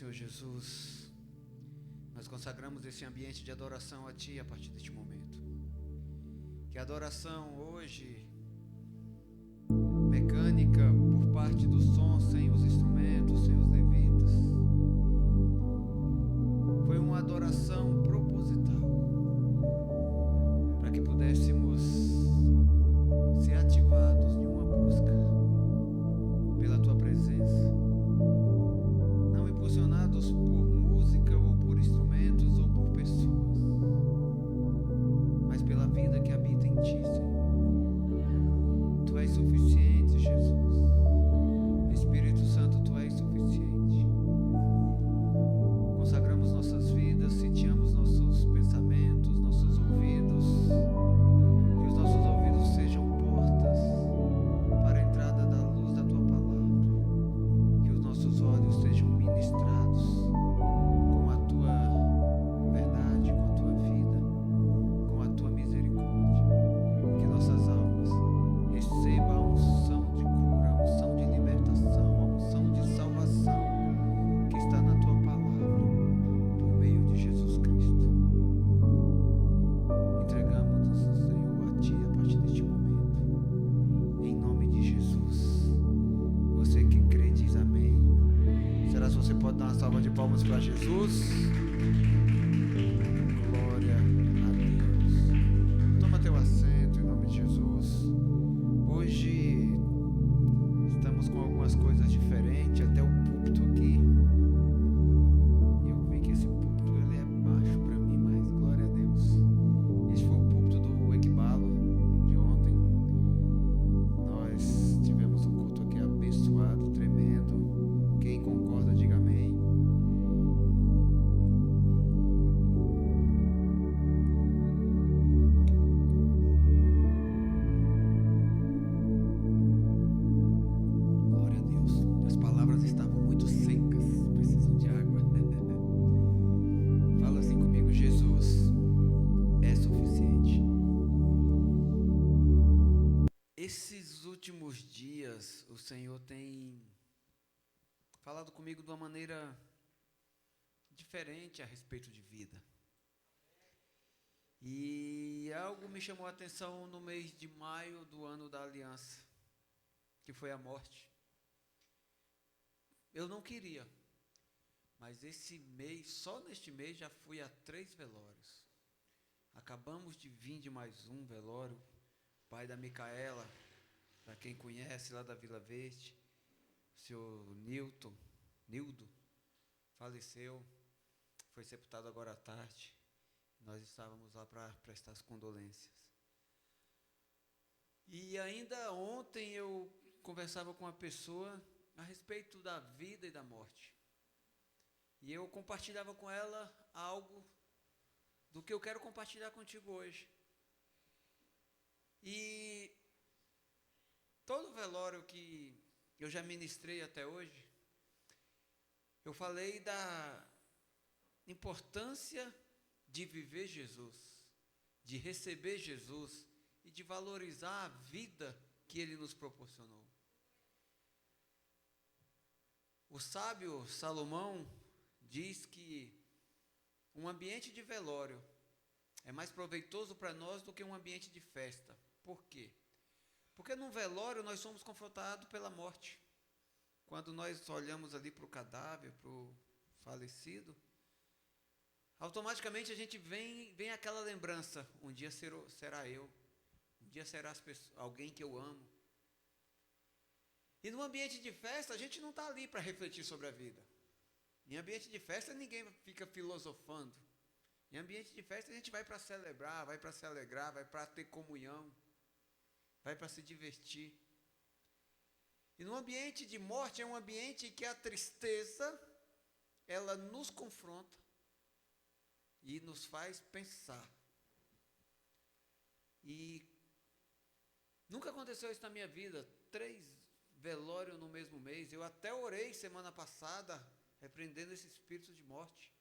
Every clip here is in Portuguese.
Senhor Jesus, nós consagramos esse ambiente de adoração a Ti a partir deste momento. Que a adoração hoje, mecânica, por parte do som, sem os instrumentos, sem os levitas, foi uma adoração proposital, para que pudéssemos ser ativados em uma busca pela Tua presença, não impulsionados por música ou por instrumentos ou por pessoas, mas pela vida que habita em Ti, Senhor. Tu és suficiente, Jesus. Espírito Santo, Tu és suficiente. Consagramos nossas vidas, sitiamos nossos pensamentos, nossos ouvidos. Que os nossos ouvidos sejam portas para a entrada da luz da Tua palavra. Que os nossos olhos sejam ministrados com a Tua verdade, com a Tua vida, com a Tua misericórdia. Que nossas almas recebam a unção de cura, a unção de libertação, a unção de salvação que está na Tua palavra, por meio de Jesus Cristo. Entregamos-nos, Senhor, a Ti a partir deste momento, em nome de Jesus. Você que crê diz amém. Será que você pode dar uma salva de palmas para Jesus? Glória a Deus. Toma teu assento em nome de Jesus. Hoje estamos com algumas coisas diferentes, até o púlpito aqui. Eu vi que esse púlpito ele é baixo para mim, mas glória a Deus. Esse foi o púlpito do Equibalo de ontem. Nós tivemos um culto aqui abençoado, tremendo. Quem concorda, diga amém. Glória a Deus. As palavras estavam muito secas, precisam de água. Fala assim comigo: Jesus é suficiente. Esses últimos dias, o Senhor tem falado comigo de uma maneira diferente a respeito de vida. E algo me chamou a atenção no mês de maio do ano da aliança, que foi a morte. Eu não queria, mas esse mês, só neste mês, já fui a 3 velórios. Acabamos de vir de mais um velório, pai da Micaela, para quem conhece, lá da Vila Verde, o senhor Nildo, faleceu, foi sepultado agora à tarde. Nós estávamos lá para prestar as condolências. E ainda ontem eu conversava com uma pessoa a respeito da vida e da morte. E eu compartilhava com ela algo do que eu quero compartilhar contigo hoje. E todo velório que eu já ministrei até hoje, eu falei da importância de viver Jesus, de receber Jesus e de valorizar a vida que Ele nos proporcionou. O sábio Salomão diz que um ambiente de velório é mais proveitoso para nós do que um ambiente de festa. Por quê? Porque num velório nós somos confrontados pela morte. Quando nós olhamos ali para o cadáver, para o falecido, automaticamente a gente vem aquela lembrança: um dia será eu, um dia será alguém que eu amo. E no ambiente de festa, a gente não está ali para refletir sobre a vida. Em ambiente de festa, ninguém fica filosofando. Em ambiente de festa, a gente vai para celebrar, vai para se alegrar, vai para ter comunhão, vai para se divertir. E no ambiente de morte, é um ambiente que a tristeza, ela nos confronta e nos faz pensar. E nunca aconteceu isso na minha vida, 3 velórios no mesmo mês. Eu até orei semana passada, repreendendo esse espírito de morte.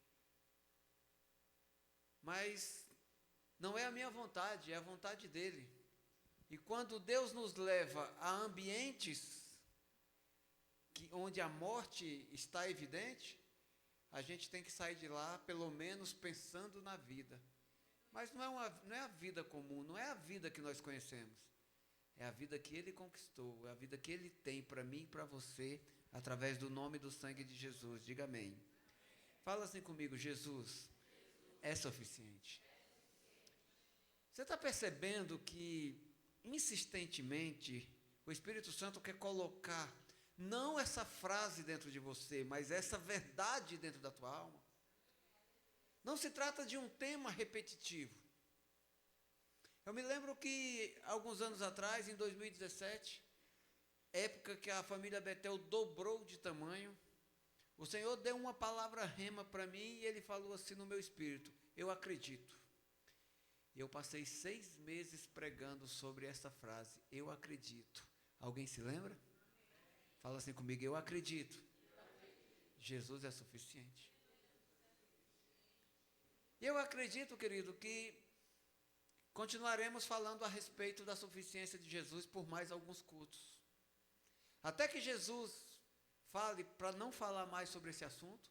Mas não é a minha vontade, é a vontade dele. E quando Deus nos leva a ambientes onde a morte está evidente, a gente tem que sair de lá, pelo menos pensando na vida. Mas não é a vida comum, não é a vida que nós conhecemos. É a vida que Ele conquistou, é a vida que Ele tem para mim e para você, através do nome e do sangue de Jesus. Diga amém. Fala assim comigo: Jesus é suficiente. Você está percebendo que, insistentemente, o Espírito Santo quer colocar, não essa frase dentro de você, mas essa verdade dentro da tua alma? Não se trata de um tema repetitivo. Eu me lembro que, alguns anos atrás, em 2017, época que a família Betel dobrou de tamanho, o Senhor deu uma palavra rema para mim e Ele falou assim no meu espírito: eu acredito. E eu passei 6 meses pregando sobre essa frase: eu acredito. Alguém se lembra? Fala assim comigo: eu acredito. Jesus é suficiente. E eu acredito, querido, que continuaremos falando a respeito da suficiência de Jesus por mais alguns cultos. Até que Jesus fale para não falar mais sobre esse assunto,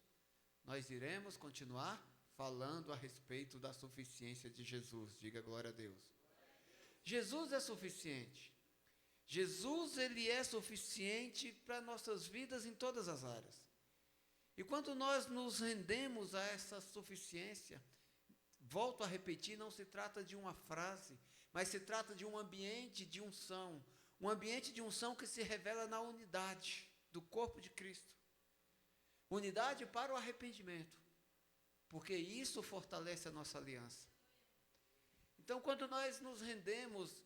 nós iremos continuar falando a respeito da suficiência de Jesus. Diga glória a Deus. Jesus é suficiente. Jesus, Ele é suficiente para nossas vidas em todas as áreas. E quando nós nos rendemos a essa suficiência, volto a repetir, não se trata de uma frase, mas se trata de um ambiente de unção. Um ambiente de unção que se revela na unidade do corpo de Cristo. Unidade para o arrependimento, porque isso fortalece a nossa aliança. Então, quando nós nos rendemos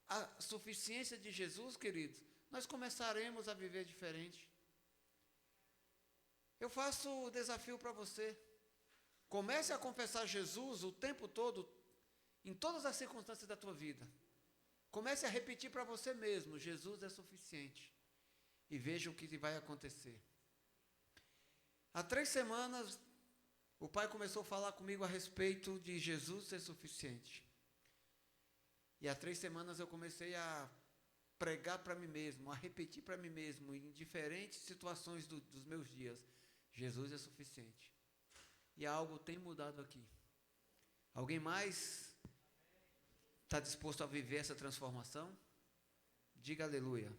à suficiência de Jesus, queridos, nós começaremos a viver diferente. Eu faço o desafio para você. Comece a confessar Jesus o tempo todo, em todas as circunstâncias da tua vida. Comece a repetir para você mesmo: Jesus é suficiente. E veja o que vai acontecer. Há 3 semanas, o pai começou a falar comigo a respeito de Jesus ser suficiente. E há 3 semanas eu comecei a pregar para mim mesmo, a repetir para mim mesmo, em diferentes situações dos meus dias: Jesus é suficiente. E algo tem mudado aqui. Alguém mais está disposto a viver essa transformação? Diga aleluia.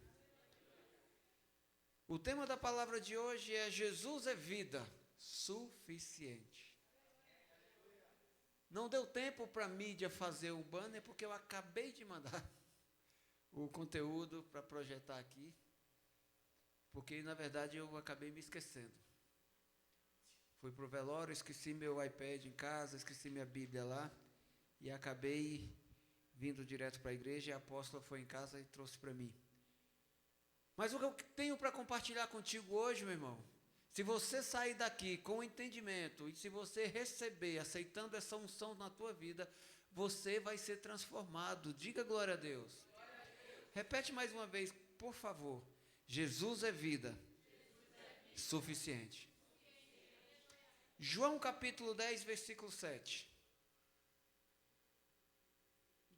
O tema da palavra de hoje é: Jesus é vida suficiente. Não deu tempo para a mídia fazer o banner, porque eu acabei de mandar o conteúdo para projetar aqui, porque na verdade eu acabei me esquecendo. Fui para o velório, esqueci meu iPad em casa, esqueci minha Bíblia lá, e acabei vindo direto para a igreja, e a apóstola foi em casa e trouxe para mim. Mas o que eu tenho para compartilhar contigo hoje, meu irmão, se você sair daqui com entendimento, e se você receber, aceitando essa unção na tua vida, você vai ser transformado. Diga glória a Deus. Repete mais uma vez, por favor. Jesus é vida suficiente. João capítulo 10, versículo 7.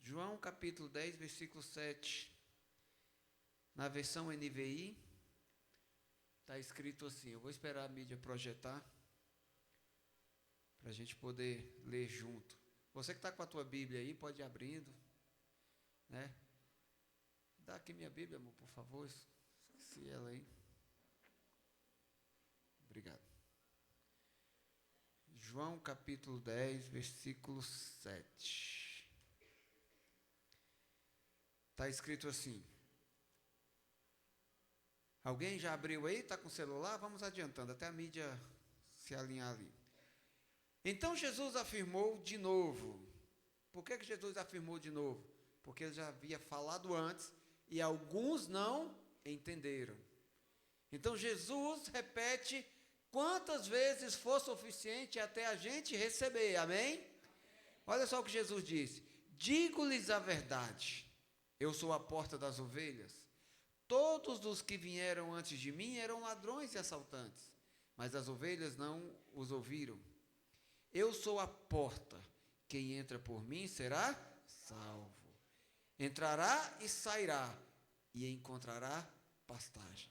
João capítulo 10, versículo 7. Na versão NVI, está escrito assim. Eu vou esperar a mídia projetar, para a gente poder ler junto. Você que está com a tua Bíblia aí, pode ir abrindo, né? Dá aqui minha Bíblia, amor, por favor. Esqueci ela aí. Obrigado. João capítulo 10, versículo 7. Está escrito assim. Alguém já abriu aí? Está com o celular? Vamos adiantando, até a mídia se alinhar ali. Então Jesus afirmou de novo. Por que Jesus afirmou de novo? Porque ele já havia falado antes e alguns não entenderam. Então Jesus repete quantas vezes for suficiente até a gente receber, amém? Olha só o que Jesus disse: digo-lhes a verdade, eu sou a porta das ovelhas. Todos os que vieram antes de mim eram ladrões e assaltantes, mas as ovelhas não os ouviram. Eu sou a porta, quem entra por mim será salvo. Entrará e sairá, e encontrará pastagem.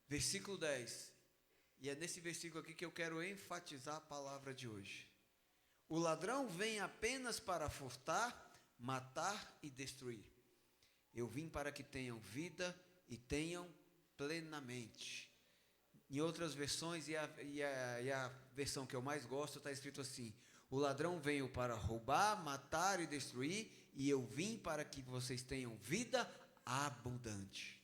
Versículo 10. E é nesse versículo aqui que eu quero enfatizar a palavra de hoje. O ladrão vem apenas para furtar, matar e destruir. Eu vim para que tenham vida e tenham plenamente. Em outras versões, e a versão que eu mais gosto, está escrito assim: o ladrão veio para roubar, matar e destruir, e eu vim para que vocês tenham vida abundante.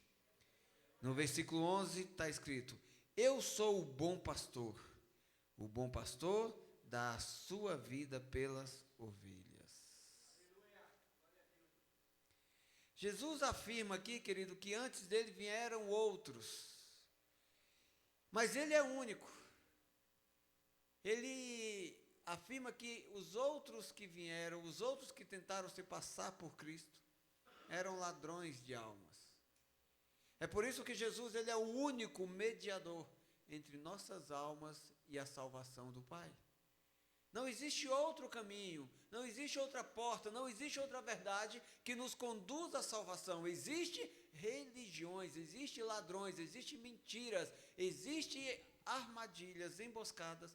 No versículo 11 está escrito: eu sou o bom pastor. O bom pastor dá a sua vida pelas ovelhas. Jesus afirma aqui, querido, que antes dele vieram outros, mas ele é único. Ele afirma que os outros que vieram, os outros que tentaram se passar por Cristo, eram ladrões de almas. É por isso que Jesus, ele é o único mediador entre nossas almas e a salvação do Pai. Não existe outro caminho, não existe outra porta, não existe outra verdade que nos conduza à salvação. Existem religiões, existem ladrões, existem mentiras, existem armadilhas emboscadas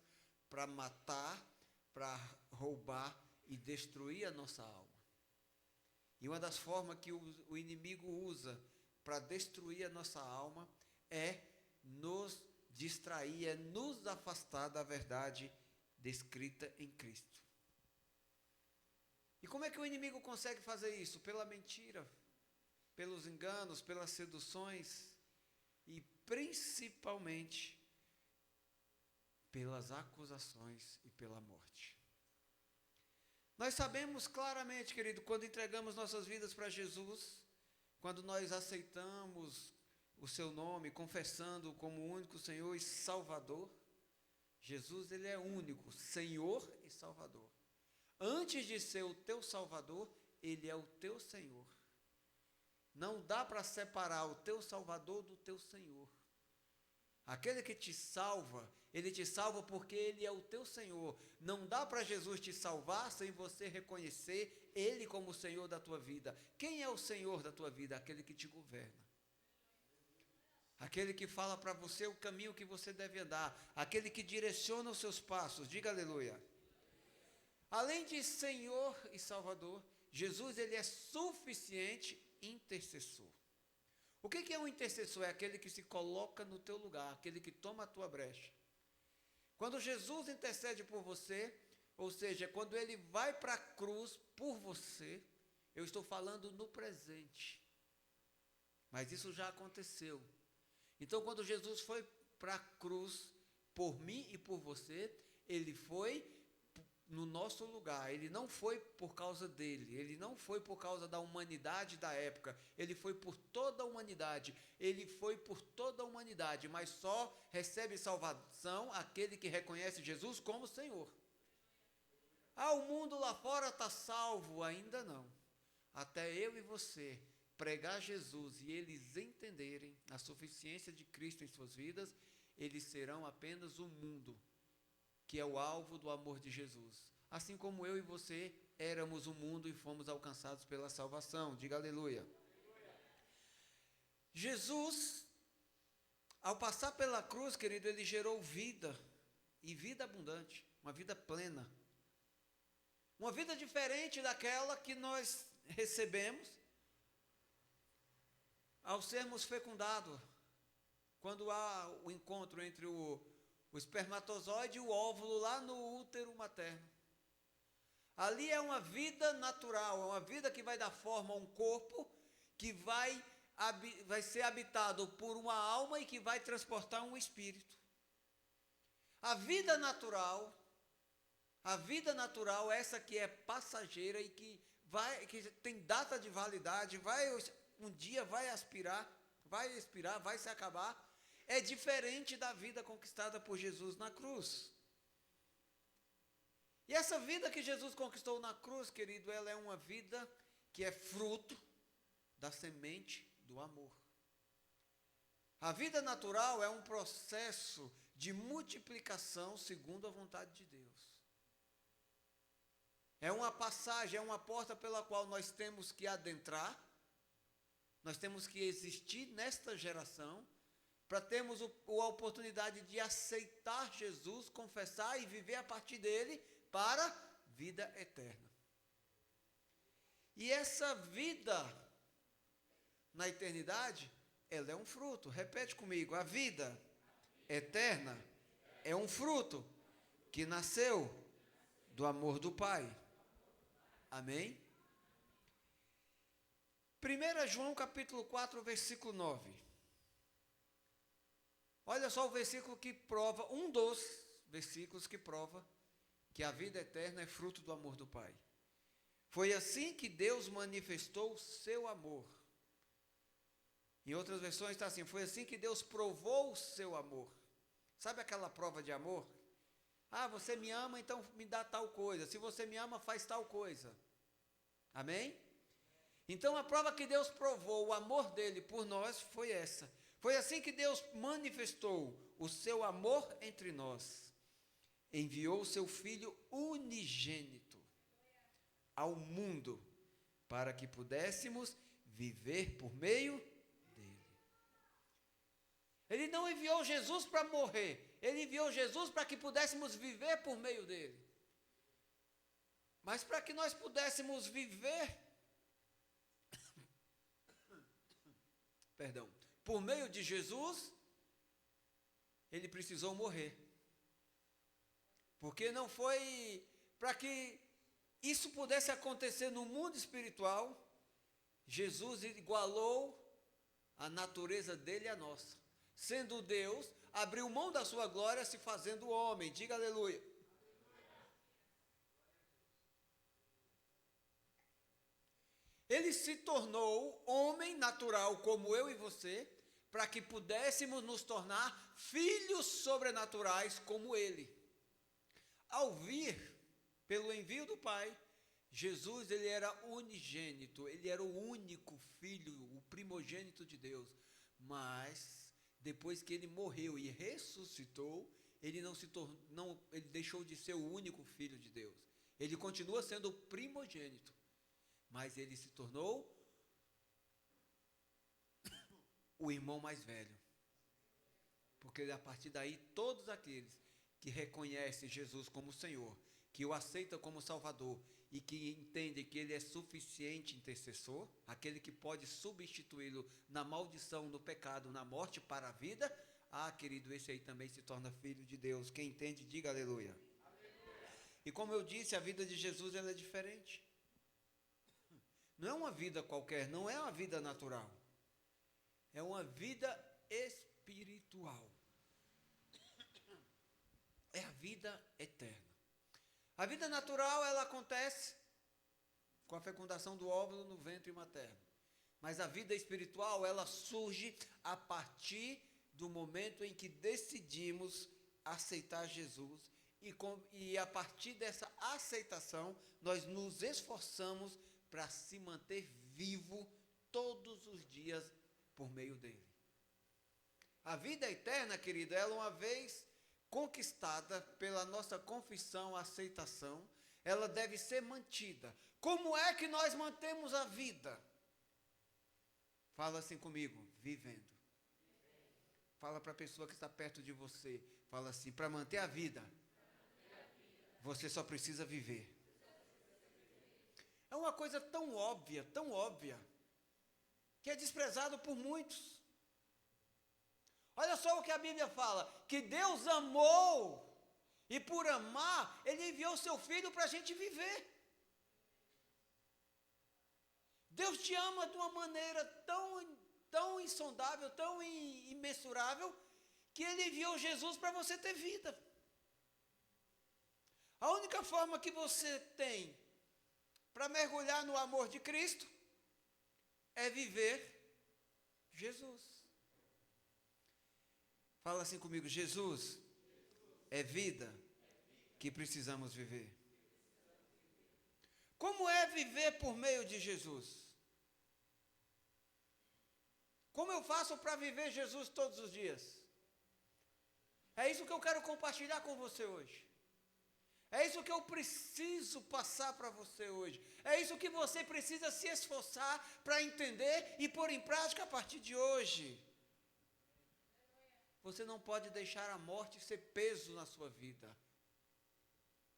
para matar, para roubar e destruir a nossa alma. E uma das formas que o inimigo usa para destruir a nossa alma é nos distrair, é nos afastar da verdade descrita em Cristo. E como é que o inimigo consegue fazer isso? Pela mentira, pelos enganos, pelas seduções e principalmente pelas acusações e pela morte. Nós sabemos claramente, querido, quando entregamos nossas vidas para Jesus, quando nós aceitamos o seu nome, confessando como o único Senhor e Salvador, Jesus, ele é único, Senhor e Salvador. Antes de ser o teu Salvador, ele é o teu Senhor. Não dá para separar o teu Salvador do teu Senhor. Aquele que te salva, ele te salva porque ele é o teu Senhor. Não dá para Jesus te salvar sem você reconhecer ele como o Senhor da tua vida. Quem é o Senhor da tua vida? Aquele que te governa. Aquele que fala para você o caminho que você deve andar. Aquele que direciona os seus passos. Diga aleluia. Além de Senhor e Salvador, Jesus, ele é suficiente intercessor. O que é um intercessor? É aquele que se coloca no teu lugar, aquele que toma a tua brecha. Quando Jesus intercede por você, ou seja, quando ele vai para a cruz por você, eu estou falando no presente. Mas isso já aconteceu. Então, quando Jesus foi para a cruz por mim e por você, ele foi no nosso lugar. Ele não foi por causa dele, ele não foi por causa da humanidade da época, ele foi por toda a humanidade. Ele foi por toda a humanidade, mas só recebe salvação aquele que reconhece Jesus como Senhor. O mundo lá fora está salvo, ainda não. Até eu e você pregar Jesus e eles entenderem a suficiência de Cristo em suas vidas, eles serão apenas o mundo, que é o alvo do amor de Jesus. Assim como eu e você éramos o mundo e fomos alcançados pela salvação. Diga aleluia. Jesus, ao passar pela cruz, querido, ele gerou vida, e vida abundante, uma vida plena. Uma vida diferente daquela que nós recebemos ao sermos fecundados, quando há o encontro entre o espermatozoide e o óvulo lá no útero materno. Ali é uma vida natural, é uma vida que vai dar forma a um corpo, que vai ser habitado por uma alma e que vai transportar um espírito. A vida natural, essa que é passageira e que tem data de validade, um dia vai expirar, vai se acabar, é diferente da vida conquistada por Jesus na cruz. E essa vida que Jesus conquistou na cruz, querido, ela é uma vida que é fruto da semente do amor. A vida natural é um processo de multiplicação segundo a vontade de Deus. É uma passagem, é uma porta pela qual nós temos que adentrar, nós temos que existir nesta geração, para termos a oportunidade de aceitar Jesus, confessar e viver a partir dele para vida eterna. E essa vida na eternidade, ela é um fruto. Repete comigo: a vida eterna é um fruto que nasceu do amor do Pai. Amém? 1 João capítulo 4, versículo 9. Olha só o versículo que prova, um dos versículos que prova que a vida eterna é fruto do amor do Pai. Foi assim que Deus manifestou o seu amor. Em outras versões está assim: foi assim que Deus provou o seu amor. Sabe aquela prova de amor? Ah, você me ama, então me dá tal coisa. Se você me ama, faz tal coisa. Amém? Então a prova que Deus provou o amor dele por nós foi essa. Foi assim que Deus manifestou o seu amor entre nós. Enviou o seu Filho unigênito ao mundo para que pudéssemos viver por meio dele. Ele não enviou Jesus para morrer, ele enviou Jesus para que pudéssemos viver por meio dele. Mas para que nós pudéssemos viver, por meio de Jesus, ele precisou morrer. Porque não foi para que isso pudesse acontecer no mundo espiritual, Jesus igualou a natureza dele à nossa. Sendo Deus, abriu mão da sua glória se fazendo homem. Diga aleluia. Ele se tornou homem natural como eu e você, para que pudéssemos nos tornar filhos sobrenaturais como ele. Ao vir pelo envio do Pai, Jesus, ele era unigênito, ele era o único filho, o primogênito de Deus. Mas depois que ele morreu e ressuscitou, ele ele deixou de ser o único filho de Deus. Ele continua sendo o primogênito, mas ele se tornou o irmão mais velho. Porque a partir daí, todos aqueles que reconhecem Jesus como Senhor, que o aceitam como Salvador e que entendem que ele é suficiente intercessor, aquele que pode substituí-lo na maldição, no pecado, na morte para a vida, querido, esse aí também se torna filho de Deus. Quem entende, diga aleluia. E como eu disse, a vida de Jesus ela é diferente. Não é uma vida qualquer, não é uma vida natural. É uma vida espiritual. É a vida eterna. A vida natural, ela acontece com a fecundação do óvulo no ventre materno. Mas a vida espiritual, ela surge a partir do momento em que decidimos aceitar Jesus. E a partir dessa aceitação, nós nos esforçamos para se manter vivo todos os dias por meio dele. A vida eterna, querida, ela uma vez conquistada pela nossa confissão, aceitação, ela deve ser mantida. Como é que nós mantemos a vida? Fala assim comigo: vivendo. Fala para a pessoa que está perto de você. Fala assim: para manter a vida, você só precisa viver. É uma coisa tão óbvia, que é desprezado por muitos. Olha só o que a Bíblia fala, que Deus amou, e por amar, ele enviou seu Filho para a gente viver. Deus te ama de uma maneira tão insondável, tão imensurável, que ele enviou Jesus para você ter vida. A única forma que você tem para mergulhar no amor de Cristo é viver Jesus. Fala assim comigo: Jesus é vida que precisamos viver. Como é viver por meio de Jesus? Como eu faço para viver Jesus todos os dias? É isso que eu quero compartilhar com você hoje. É isso que eu preciso passar para você hoje. É isso que você precisa se esforçar para entender e pôr em prática a partir de hoje. você não pode deixar a morte ser peso na sua vida.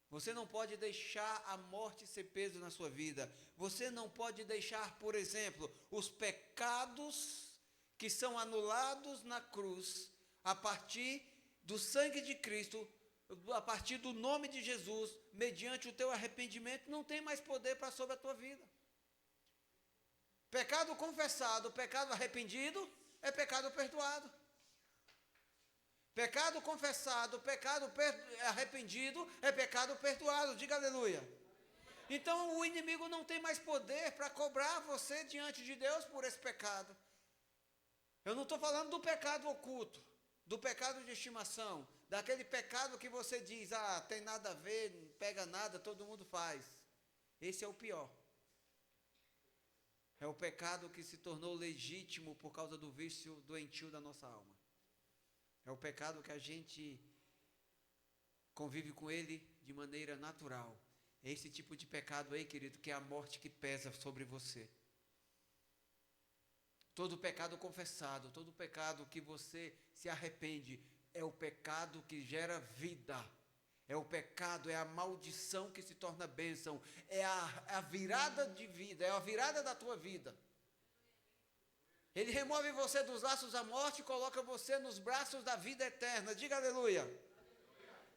Você não pode deixar a morte ser peso na sua vida. Você não pode deixar, por exemplo, os pecados que são anulados na cruz, a partir do sangue de Cristo, a partir do nome de Jesus, mediante o teu arrependimento, não tem mais poder para sobre a tua vida. Pecado confessado, pecado arrependido, é pecado perdoado. Pecado confessado, pecado arrependido, é pecado perdoado. Diga aleluia. Então o inimigo não tem mais poder para cobrar você diante de Deus por esse pecado. Eu não estou falando do pecado oculto, do pecado de estimação, daquele pecado que você diz, tem nada a ver, não pega nada, todo mundo faz. Esse é o pior. É o pecado que se tornou legítimo por causa do vício doentio da nossa alma. É o pecado que a gente convive com ele de maneira natural. É esse tipo de pecado aí, querido, que é a morte que pesa sobre você. Todo pecado confessado, todo pecado que você se arrepende, é o pecado que gera vida. É o pecado, é a maldição que se torna bênção. É a virada de vida, é a virada da tua vida. Ele remove você dos laços da morte e coloca você nos braços da vida eterna. Diga aleluia.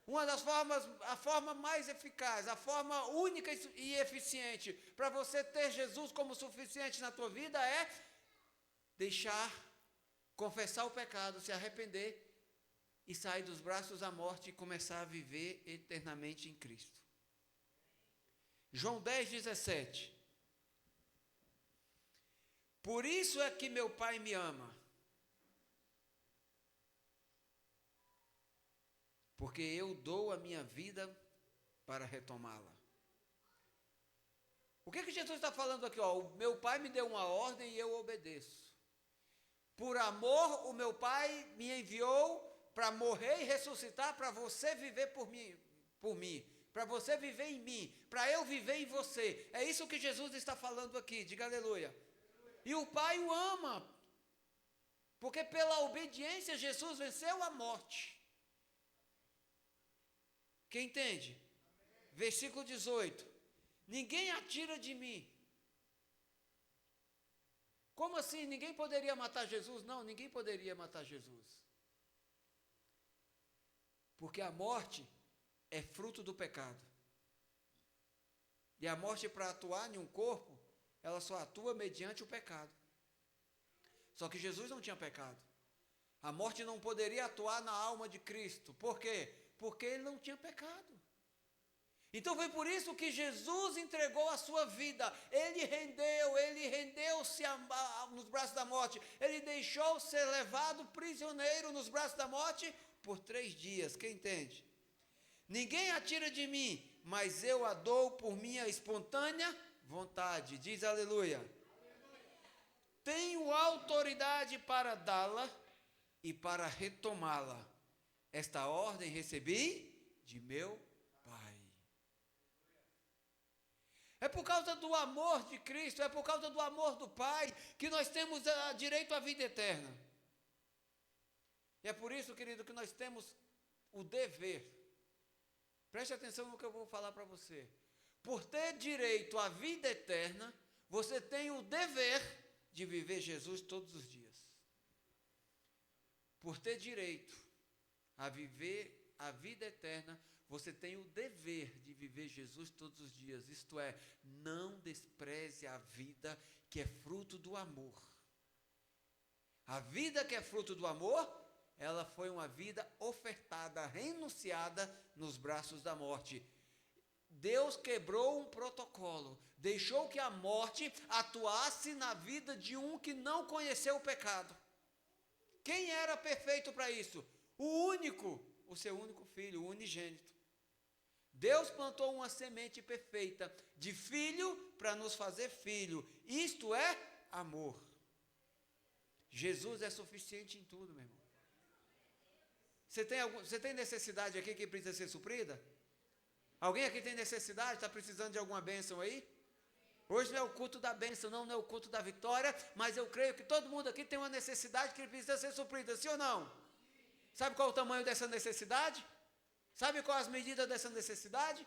Uma das formas, a forma mais eficaz, a forma única e eficiente para você ter Jesus como suficiente na tua vida é confessar o pecado, se arrepender e sair dos braços da morte e começar a viver eternamente em Cristo. João 10:17. Por isso é que meu Pai me ama, porque eu dou a minha vida para retomá-la. O que Jesus está falando aqui? O meu Pai me deu uma ordem e eu obedeço. Por amor, o meu Pai me enviou para morrer e ressuscitar, para você viver por mim, para você viver em mim, para eu viver em você. É isso que Jesus está falando aqui, diga aleluia. E o Pai o ama, porque pela obediência Jesus venceu a morte. Quem entende? Versículo 18. Ninguém atira de mim. Como assim? Ninguém poderia matar Jesus? Não, ninguém poderia matar Jesus. Porque a morte é fruto do pecado. E a morte, para atuar em um corpo, ela só atua mediante o pecado. Só que Jesus não tinha pecado. A morte não poderia atuar na alma de Cristo. Por quê? Porque ele não tinha pecado. Então foi por isso que Jesus entregou a sua vida. Ele rendeu-se nos braços da morte. Ele deixou ser levado prisioneiro nos braços da morte por 3 dias. Quem entende? Ninguém atira de mim, mas eu a dou por minha espontânea vontade. Diz aleluia. Tenho autoridade para dá-la e para retomá-la. Esta ordem recebi de meu Pai. É por causa do amor de Cristo, é por causa do amor do Pai, que nós temos direito à vida eterna. E é por isso, querido, que nós temos o dever. Preste atenção no que eu vou falar para você. Por ter direito à vida eterna, você tem o dever de viver Jesus todos os dias. Por ter direito a viver a vida eterna, você tem o dever de viver Jesus todos os dias. Isto é, não despreze a vida que é fruto do amor. A vida que é fruto do amor, ela foi uma vida ofertada, renunciada nos braços da morte. Deus quebrou um protocolo, deixou que a morte atuasse na vida de um que não conheceu o pecado. Quem era perfeito para isso? O seu único filho, o unigênito. Deus plantou uma semente perfeita de filho para nos fazer filho. Isto é amor. Jesus é suficiente em tudo, meu irmão. Você tem necessidade aqui que precisa ser suprida? Alguém aqui tem necessidade, está precisando de alguma bênção aí? Hoje não é o culto da bênção, não é o culto da vitória, mas eu creio que todo mundo aqui tem uma necessidade que precisa ser suprida, sim ou não? Sabe qual é o tamanho dessa necessidade? Sabe qual é as medidas dessa necessidade?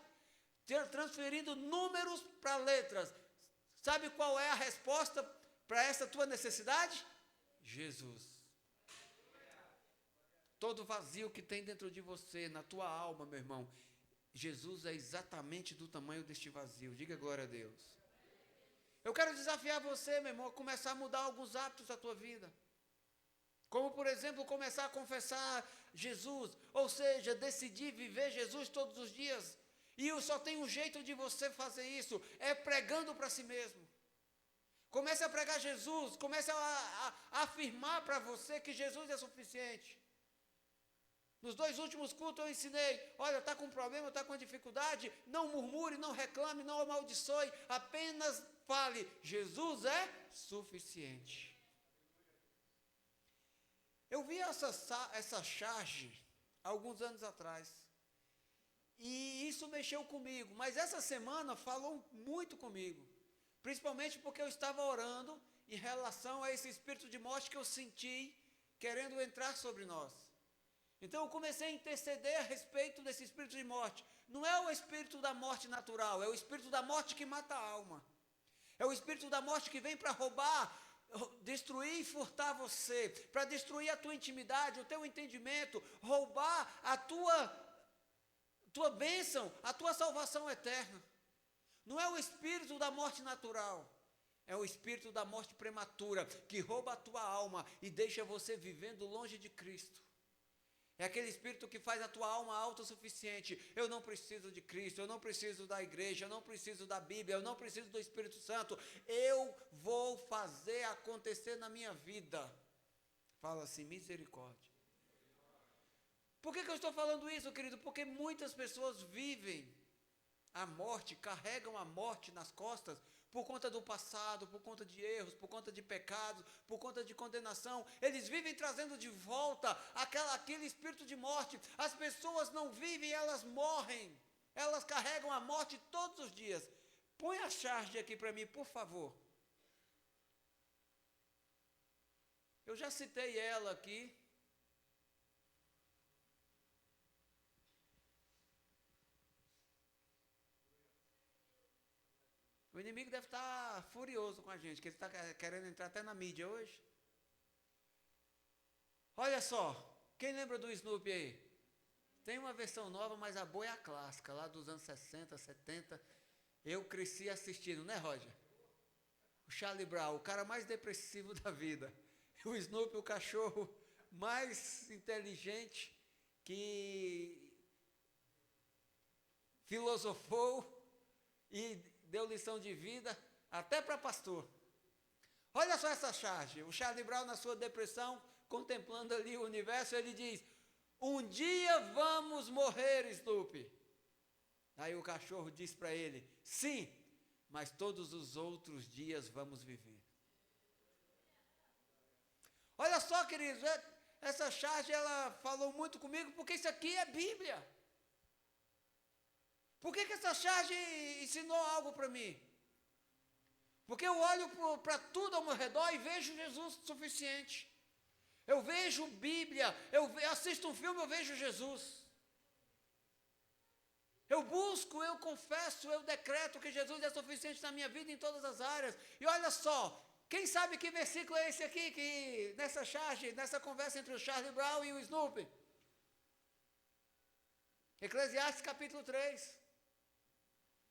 Transferindo números para letras. Sabe qual é a resposta para essa tua necessidade? Jesus. Todo vazio que tem dentro de você, na tua alma, meu irmão, Jesus é exatamente do tamanho deste vazio. Diga glória a Deus. Eu quero desafiar você, meu irmão, a começar a mudar alguns hábitos da tua vida. Como, por exemplo, começar a confessar Jesus, ou seja, decidir viver Jesus todos os dias. E só tem um jeito de você fazer isso, é pregando para si mesmo. Comece a pregar Jesus, comece a afirmar para você que Jesus é suficiente. Nos 2 últimos cultos eu ensinei, olha, está com problema, está com dificuldade, não murmure, não reclame, não amaldiçoe, apenas fale, Jesus é suficiente. Eu vi essa charge alguns anos atrás, e isso mexeu comigo, mas essa semana falou muito comigo, principalmente porque eu estava orando em relação a esse espírito de morte que eu senti querendo entrar sobre nós. Então eu comecei a interceder a respeito desse espírito de morte. Não é o espírito da morte natural, é o espírito da morte que mata a alma. É o espírito da morte que vem para roubar, destruir e furtar você, para destruir a tua intimidade, o teu entendimento, roubar a tua bênção, a tua salvação eterna. Não é o espírito da morte natural, é o espírito da morte prematura, que rouba a tua alma e deixa você vivendo longe de Cristo. É aquele espírito que faz a tua alma autossuficiente. Eu não preciso de Cristo, eu não preciso da igreja, eu não preciso da Bíblia, eu não preciso do Espírito Santo. Eu vou fazer acontecer na minha vida. Fala assim, misericórdia. Por que eu estou falando isso, querido? Porque muitas pessoas vivem a morte, carregam a morte nas costas por conta do passado, por conta de erros, por conta de pecados, por conta de condenação. Eles vivem trazendo de volta aquele espírito de morte. As pessoas não vivem, elas morrem. Elas carregam a morte todos os dias. Põe a charge aqui para mim, por favor. Eu já citei ela aqui. O inimigo deve estar furioso com a gente, que ele está querendo entrar até na mídia hoje. Olha só, quem lembra do Snoopy aí? Tem uma versão nova, mas a boa é a clássica, lá dos anos 60, 70. Eu cresci assistindo, né, Roger? O Charlie Brown, o cara mais depressivo da vida. O Snoopy, o cachorro mais inteligente, que filosofou e deu lição de vida até para pastor. Olha só essa charge. O Charlie Brown, na sua depressão, contemplando ali o universo, ele diz: um dia vamos morrer, Snoopy. Aí o cachorro diz para ele: sim, mas todos os outros dias vamos viver. Olha só, queridos, essa charge ela falou muito comigo, porque isso aqui é Bíblia. Por que essa charge ensinou algo para mim? Porque eu olho para tudo ao meu redor e vejo Jesus suficiente. Eu vejo Bíblia, eu assisto um filme, eu vejo Jesus. Eu busco, eu confesso, eu decreto que Jesus é suficiente na minha vida em todas as áreas. E olha só, quem sabe que versículo é esse aqui, que nessa charge, nessa conversa entre o Charlie Brown e o Snoopy? Eclesiastes capítulo 3.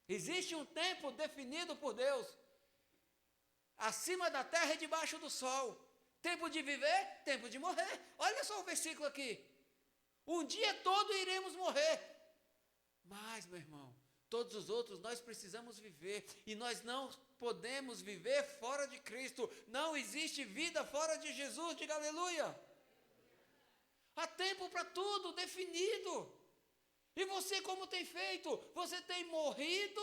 Existe um tempo definido por Deus, acima da terra e debaixo do sol. Tempo de viver, tempo de morrer. Olha só o versículo aqui. Um dia todo iremos morrer. Mas, meu irmão, todos os outros nós precisamos viver. E nós não podemos viver fora de Cristo. Não existe vida fora de Jesus. Diga aleluia. Há tempo para tudo definido. E você como tem feito? Você tem morrido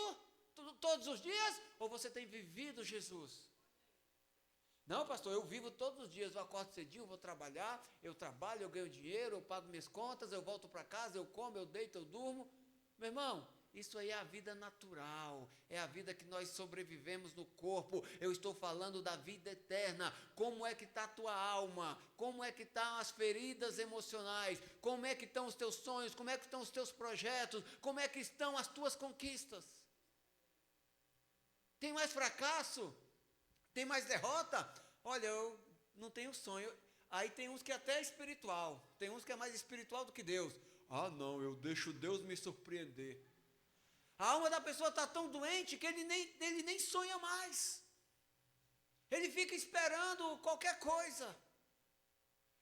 todos os dias? Ou você tem vivido Jesus? Não, pastor, eu vivo todos os dias. Eu acordo cedinho, vou trabalhar, eu trabalho, eu ganho dinheiro, eu pago minhas contas, eu volto para casa, eu como, eu deito, eu durmo. Meu irmão, isso aí é a vida natural, é a vida que nós sobrevivemos no corpo. Eu estou falando da vida eterna. Como é que está a tua alma? Como é que estão as feridas emocionais? Como é que estão os teus sonhos? Como é que estão os teus projetos? Como é que estão as tuas conquistas? Tem mais fracasso? Tem mais derrota? Olha, eu não tenho sonho. Aí tem uns que até é espiritual. Tem uns que é mais espiritual do que Deus. Ah, não, eu deixo Deus me surpreender. A alma da pessoa está tão doente que ele nem sonha mais. Ele fica esperando qualquer coisa.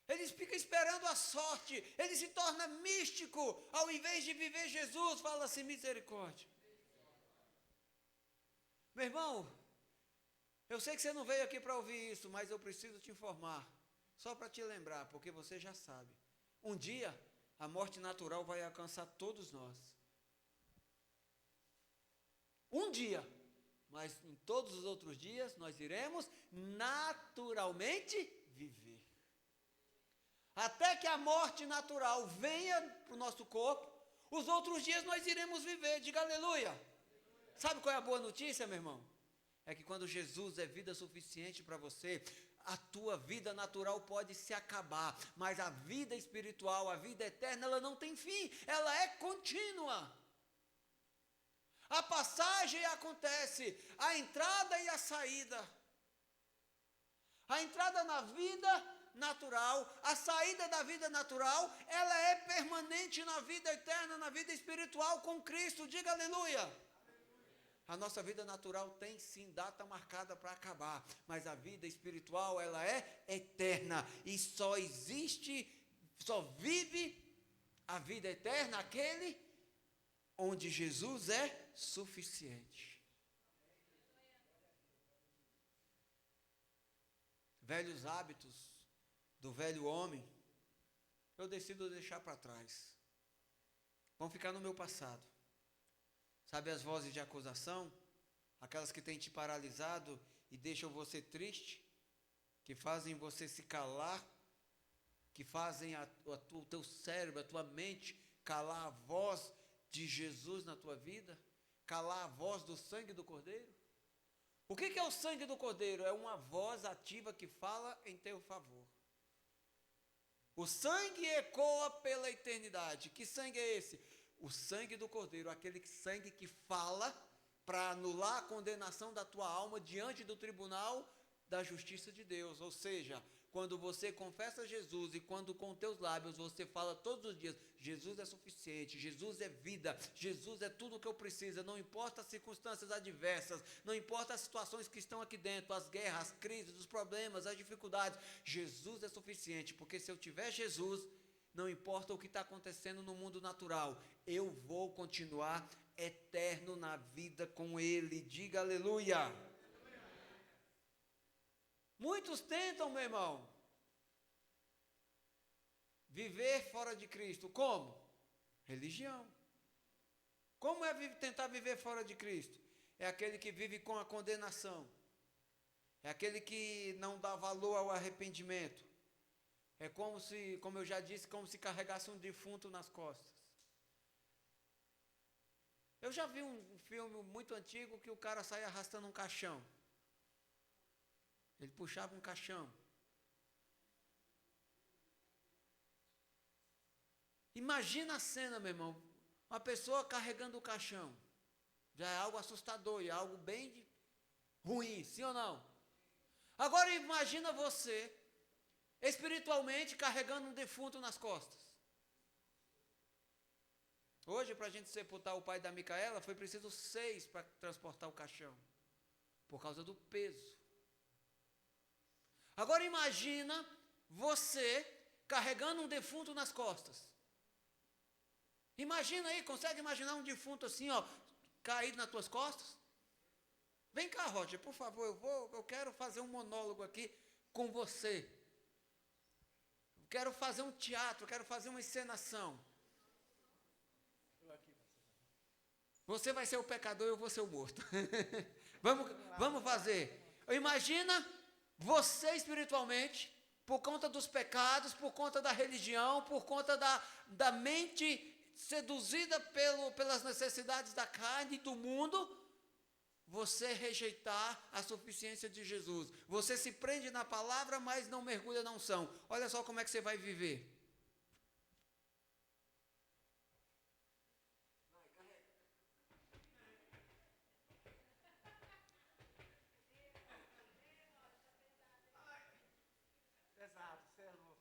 Ele fica esperando a sorte. Ele se torna místico. Ao invés de viver Jesus, fala assim, misericórdia. Meu irmão, eu sei que você não veio aqui para ouvir isso, mas eu preciso te informar. Só para te lembrar, porque você já sabe. Um dia, a morte natural vai alcançar todos nós. Um dia, mas em todos os outros dias nós iremos naturalmente viver. Até que a morte natural venha para o nosso corpo, os outros dias nós iremos viver. Diga aleluia. Sabe qual é a boa notícia, meu irmão? É que quando Jesus é vida suficiente para você, a tua vida natural pode se acabar, mas a vida espiritual, a vida eterna, ela não tem fim, ela é contínua. A passagem acontece, a entrada e a saída. A entrada na vida natural, a saída da vida natural, ela é permanente na vida eterna, na vida espiritual com Cristo. Diga aleluia. A nossa vida natural tem sim data marcada para acabar, mas a vida espiritual, ela é eterna e só vive a vida eterna aquele onde Jesus é suficiente. Velhos hábitos do velho homem, eu decido deixar para trás. Vão ficar no meu passado. Sabe as vozes de acusação? Aquelas que têm te paralisado e deixam você triste? Que fazem você se calar? Que fazem o teu cérebro, a tua mente calar a voz de Jesus na tua vida? Calar a voz do sangue do Cordeiro? O que é o sangue do Cordeiro? É uma voz ativa que fala em teu favor. O sangue ecoa pela eternidade. Que sangue é esse? O sangue do Cordeiro, aquele sangue que fala para anular a condenação da tua alma diante do tribunal da justiça de Deus. Ou seja, quando você confessa Jesus e quando com teus lábios você fala todos os dias, Jesus é suficiente, Jesus é vida, Jesus é tudo o que eu preciso, não importa as circunstâncias adversas, não importa as situações que estão aqui dentro, as guerras, as crises, os problemas, as dificuldades, Jesus é suficiente, porque se eu tiver Jesus, não importa o que está acontecendo no mundo natural, eu vou continuar eterno na vida com Ele. Diga aleluia. Muitos tentam, meu irmão, viver fora de Cristo. Como? Religião. Como é tentar viver fora de Cristo? É aquele que vive com a condenação. É aquele que não dá valor ao arrependimento. É como se, como eu já disse, como se carregasse um defunto nas costas. Eu já vi um filme muito antigo que o cara saia arrastando um caixão. Ele puxava um caixão. Imagina a cena, meu irmão. Uma pessoa carregando o caixão. Já é algo assustador e algo bem ruim, sim ou não? Agora imagina você, espiritualmente, carregando um defunto nas costas. Hoje, para a gente sepultar o pai da Micaela, foi preciso 6 para transportar o caixão. Por causa do peso. Agora imagina você carregando um defunto nas costas. Imagina aí, consegue imaginar um defunto assim, ó, caído nas tuas costas? Vem cá, Roger, por favor, eu quero fazer um monólogo aqui com você. Eu quero fazer um teatro, eu quero fazer uma encenação. Você vai ser o pecador e eu vou ser o morto. Vamos fazer. Imagina você espiritualmente, por conta dos pecados, por conta da religião, por conta da mente seduzida pelas necessidades da carne e do mundo, você rejeitar a suficiência de Jesus. Você se prende na palavra, mas não mergulha na unção. Olha só como é que você vai viver. Pesado, você é louco.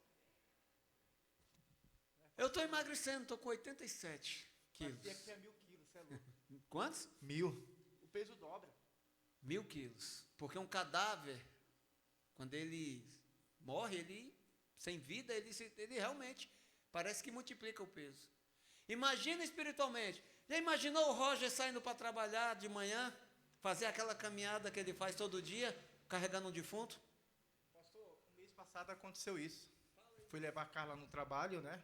Eu estou emagrecendo, estou com 87 quilos. Parecia que tinha 1000 quilos, você é louco. Quantos? 1000. O peso dobra. 1000 quilos. Porque um cadáver, quando ele morre, ele sem vida, ele realmente parece que multiplica o peso. Imagina espiritualmente. Já imaginou o Roger saindo para trabalhar de manhã, fazer aquela caminhada que ele faz todo dia, carregando um defunto? Pastor, no mês passado aconteceu isso. Fui levar a Carla no trabalho, né?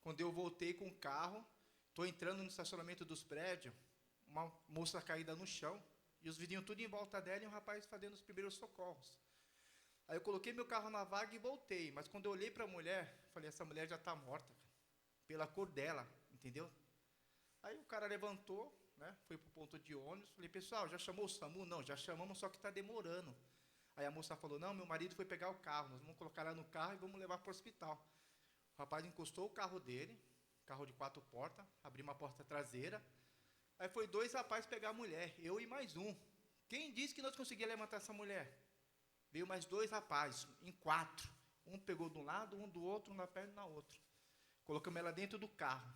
Quando eu voltei com o carro, estou entrando no estacionamento dos prédios, uma moça caída no chão, e os vizinhos tudo em volta dela e um rapaz fazendo os primeiros socorros. Aí eu coloquei meu carro na vaga e voltei, mas quando eu olhei para a mulher, falei, essa mulher já está morta, pela cor dela, entendeu? Aí o cara levantou, né? Foi para o ponto de ônibus, falei, pessoal, já chamou o SAMU? Não, já chamamos, só que está demorando. Aí a moça falou, não, meu marido foi pegar o carro, nós vamos colocar ela no carro e vamos levar para o hospital. O rapaz encostou o carro dele, carro de 4 portas, abriu uma porta traseira, aí foi 2 rapazes pegar a mulher, eu e mais um. Quem disse que nós conseguíamos levantar essa mulher? Veio mais 2 rapazes, em 4. Um pegou de um lado, um do outro, um na perna e na outra. Colocamos ela dentro do carro.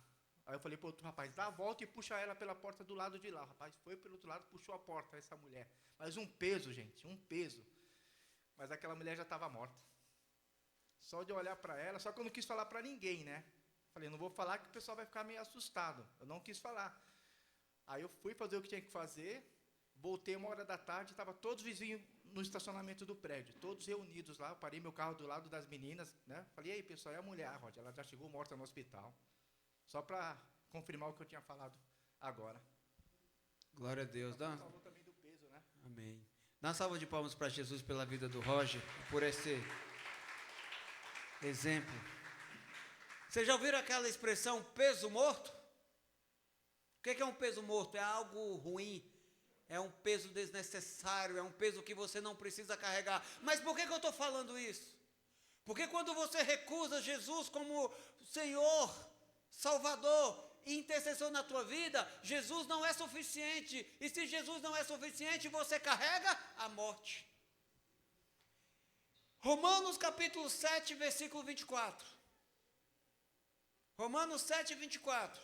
Aí eu falei para o outro rapaz, dá a volta e puxa ela pela porta do lado de lá. O rapaz foi pelo outro lado, puxou a porta, essa mulher. Mas um peso, gente, um peso. Mas aquela mulher já estava morta. Só de olhar para ela, só que eu não quis falar para ninguém, né? Falei, não vou falar que o pessoal vai ficar meio assustado. Eu não quis falar. Aí eu fui fazer o que tinha que fazer, voltei 1h da tarde, estava todos os vizinhos no estacionamento do prédio, todos reunidos lá, eu parei meu carro do lado das meninas, né? Falei, e aí pessoal, e a mulher, Rod, ela já chegou morta no hospital. Só para confirmar o que eu tinha falado agora. Glória a Deus. Falou também do peso, né? Amém. Dá uma salva de palmas para Jesus pela vida do Roger, por esse exemplo. Vocês já ouviram aquela expressão peso morto? O que é um peso morto? É algo ruim, é um peso desnecessário, é um peso que você não precisa carregar. Mas por que eu estou falando isso? Porque quando você recusa Jesus como Senhor, Salvador e intercessor na tua vida, Jesus não é suficiente. E se Jesus não é suficiente, você carrega a morte. Romanos capítulo 7, versículo 24. Romanos 7, 24.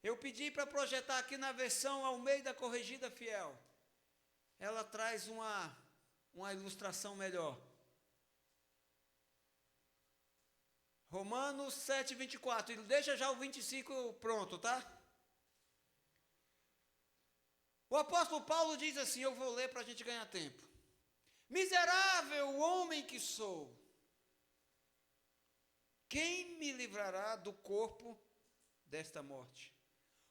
Eu pedi para projetar aqui na versão Almeida Corrigida Fiel. Ela traz uma ilustração melhor. Romanos 7, 24. E deixa já o 25 pronto, tá? O apóstolo Paulo diz assim, eu vou ler para a gente ganhar tempo. Miserável homem que sou, quem me livrará do corpo desta morte?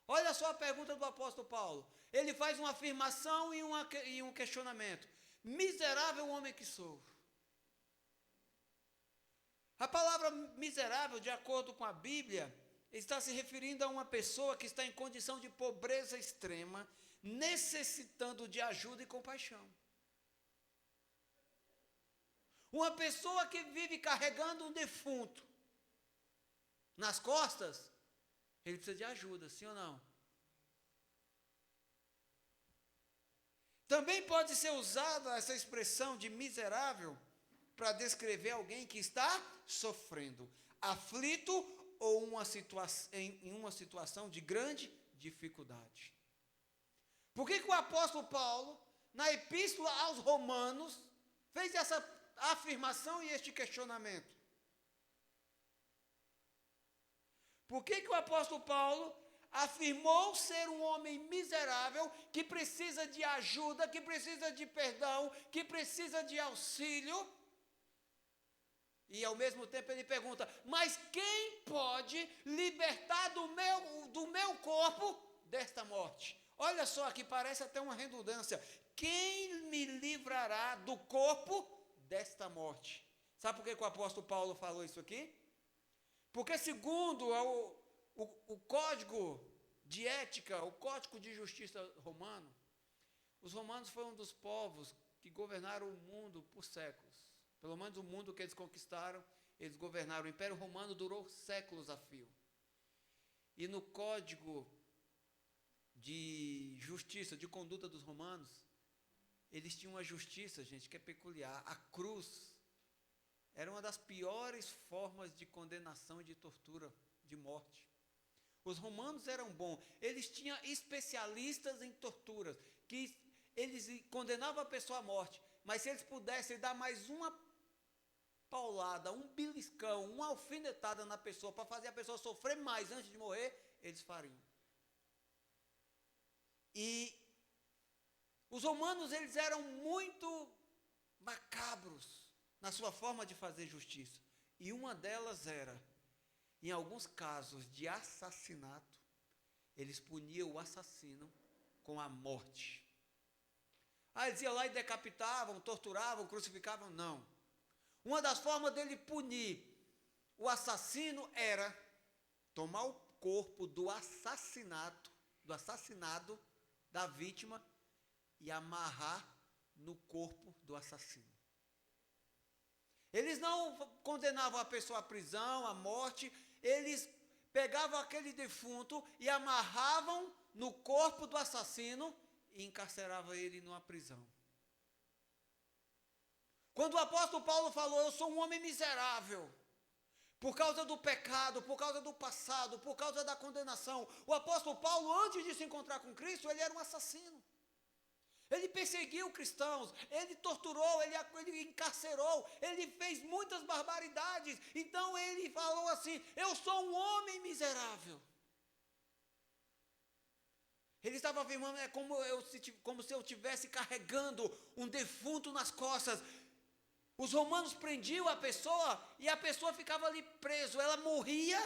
Olha só a pergunta do apóstolo Paulo. Ele faz uma afirmação e um questionamento. Miserável homem que sou. A palavra miserável, de acordo com a Bíblia, está se referindo a uma pessoa que está em condição de pobreza extrema, necessitando de ajuda e compaixão. Uma pessoa que vive carregando um defunto nas costas, ele precisa de ajuda, sim ou não? Também pode ser usada essa expressão de miserável para descrever alguém que está sofrendo, aflito ou em uma situação de grande dificuldade. Por que o apóstolo Paulo, na epístola aos Romanos, fez essa afirmação e este questionamento? Por que o apóstolo Paulo afirmou ser um homem miserável, que precisa de ajuda, que precisa de perdão, que precisa de auxílio? E ao mesmo tempo ele pergunta, mas quem pode libertar do meu corpo desta morte? Olha só, aqui parece até uma redundância. Quem me livrará do corpo desta morte? Sabe por que o apóstolo Paulo falou isso aqui? Porque segundo o código de ética, o código de justiça romano, os romanos foram um dos povos que governaram o mundo por séculos. Pelo menos o mundo que eles conquistaram, eles governaram. O Império Romano durou séculos a fio. E no código de justiça, de conduta dos romanos, eles tinham uma justiça, gente, que é peculiar. A cruz era uma das piores formas de condenação e de tortura, de morte. Os romanos eram bons, eles tinham especialistas em torturas, que eles condenavam a pessoa à morte, mas se eles pudessem dar mais uma paulada, um beliscão, uma alfinetada na pessoa, para fazer a pessoa sofrer mais antes de morrer, eles fariam. E os romanos, eles eram muito macabros na sua forma de fazer justiça. E uma delas era, em alguns casos de assassinato, eles puniam o assassino com a morte. Eles iam lá e decapitavam, torturavam, crucificavam? Não. Uma das formas dele punir o assassino era tomar o corpo do assassinado da vítima e amarrar no corpo do assassino. Eles não condenavam a pessoa à prisão, à morte, eles pegavam aquele defunto e amarravam no corpo do assassino e encarceravam ele numa prisão. Quando o apóstolo Paulo falou, eu sou um homem miserável, por causa do pecado, por causa do passado, por causa da condenação, o apóstolo Paulo, antes de se encontrar com Cristo, ele era um assassino. Ele perseguiu cristãos, ele torturou, ele encarcerou, ele fez muitas barbaridades. Então ele falou assim, eu sou um homem miserável. Ele estava afirmando, é como se eu estivesse carregando um defunto nas costas. Os romanos prendiam a pessoa e a pessoa ficava ali preso. Ela morria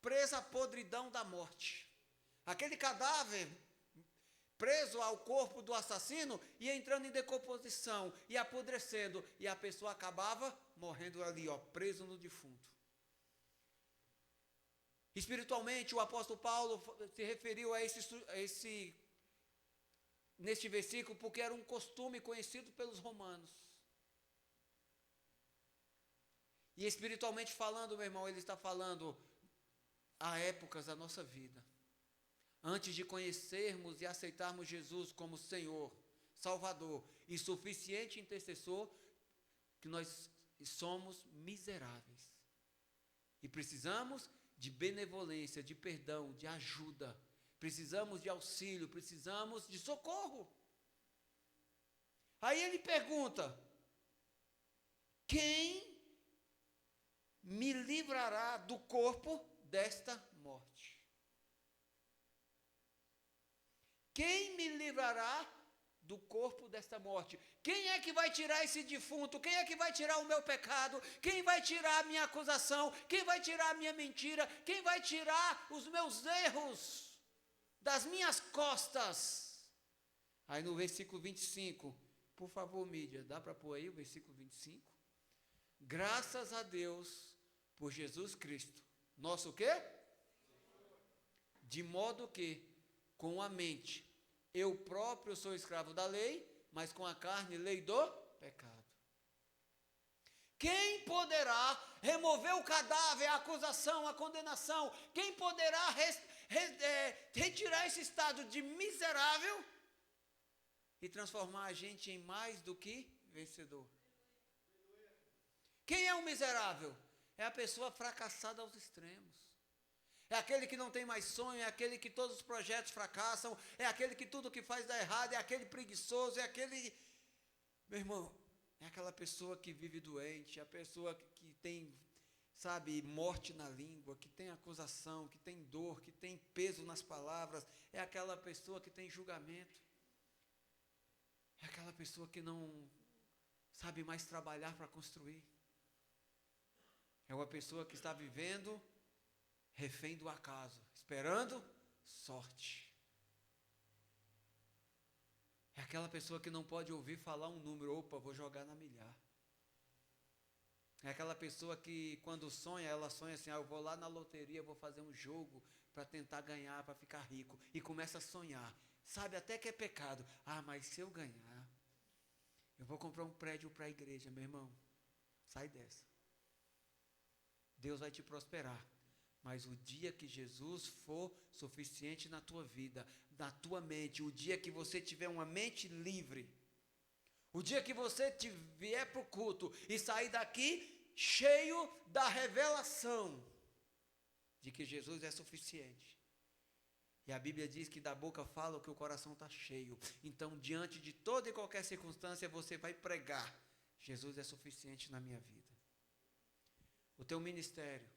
presa à podridão da morte. Aquele cadáver preso ao corpo do assassino ia entrando em decomposição, ia apodrecendo, e a pessoa acabava morrendo ali, preso no defunto. Espiritualmente, o apóstolo Paulo se referiu a neste versículo, porque era um costume conhecido pelos romanos. E espiritualmente falando, meu irmão, ele está falando há épocas da nossa vida. Antes de conhecermos e aceitarmos Jesus como Senhor, Salvador e suficiente intercessor, que nós somos miseráveis. E precisamos de benevolência, de perdão, de ajuda. Precisamos de auxílio, precisamos de socorro. Aí ele pergunta, quem me livrará do corpo desta morte? Quem me livrará do corpo desta morte? Quem é que vai tirar esse defunto? Quem é que vai tirar o meu pecado? Quem vai tirar a minha acusação? Quem vai tirar a minha mentira? Quem vai tirar os meus erros das minhas costas? Aí no versículo 25, por favor, mídia, dá para pôr aí o versículo 25? Graças a Deus por Jesus Cristo, nosso quê? De modo que, com a mente, eu próprio sou escravo da lei, mas com a carne, lei do pecado. Quem poderá remover o cadáver, a acusação, a condenação? Quem poderá retirar esse estado de miserável e transformar a gente em mais do que vencedor? Quem é o miserável? É a pessoa fracassada aos extremos. É aquele que não tem mais sonho, é aquele que todos os projetos fracassam, é aquele que tudo que faz dá errado, é aquele preguiçoso, é aquele... Meu irmão, é aquela pessoa que vive doente, a pessoa que tem, sabe, morte na língua, que tem acusação, que tem dor, que tem peso nas palavras, é aquela pessoa que tem julgamento, é aquela pessoa que não sabe mais trabalhar para construir. É uma pessoa que está vivendo refém do acaso, esperando sorte. É aquela pessoa que não pode ouvir falar um número, opa, vou jogar na milhar. É aquela pessoa que quando sonha, ela sonha assim, eu vou lá na loteria, vou fazer um jogo para tentar ganhar, para ficar rico. E começa a sonhar. Sabe até que é pecado. Mas se eu ganhar, eu vou comprar um prédio para a igreja, meu irmão. Sai dessa. Deus vai te prosperar. Mas o dia que Jesus for suficiente na tua vida, na tua mente, o dia que você tiver uma mente livre, o dia que você vier para o culto e sair daqui cheio da revelação de que Jesus é suficiente. E a Bíblia diz que da boca fala o que o coração está cheio. Então, diante de toda e qualquer circunstância, você vai pregar: Jesus é suficiente na minha vida. O teu ministério,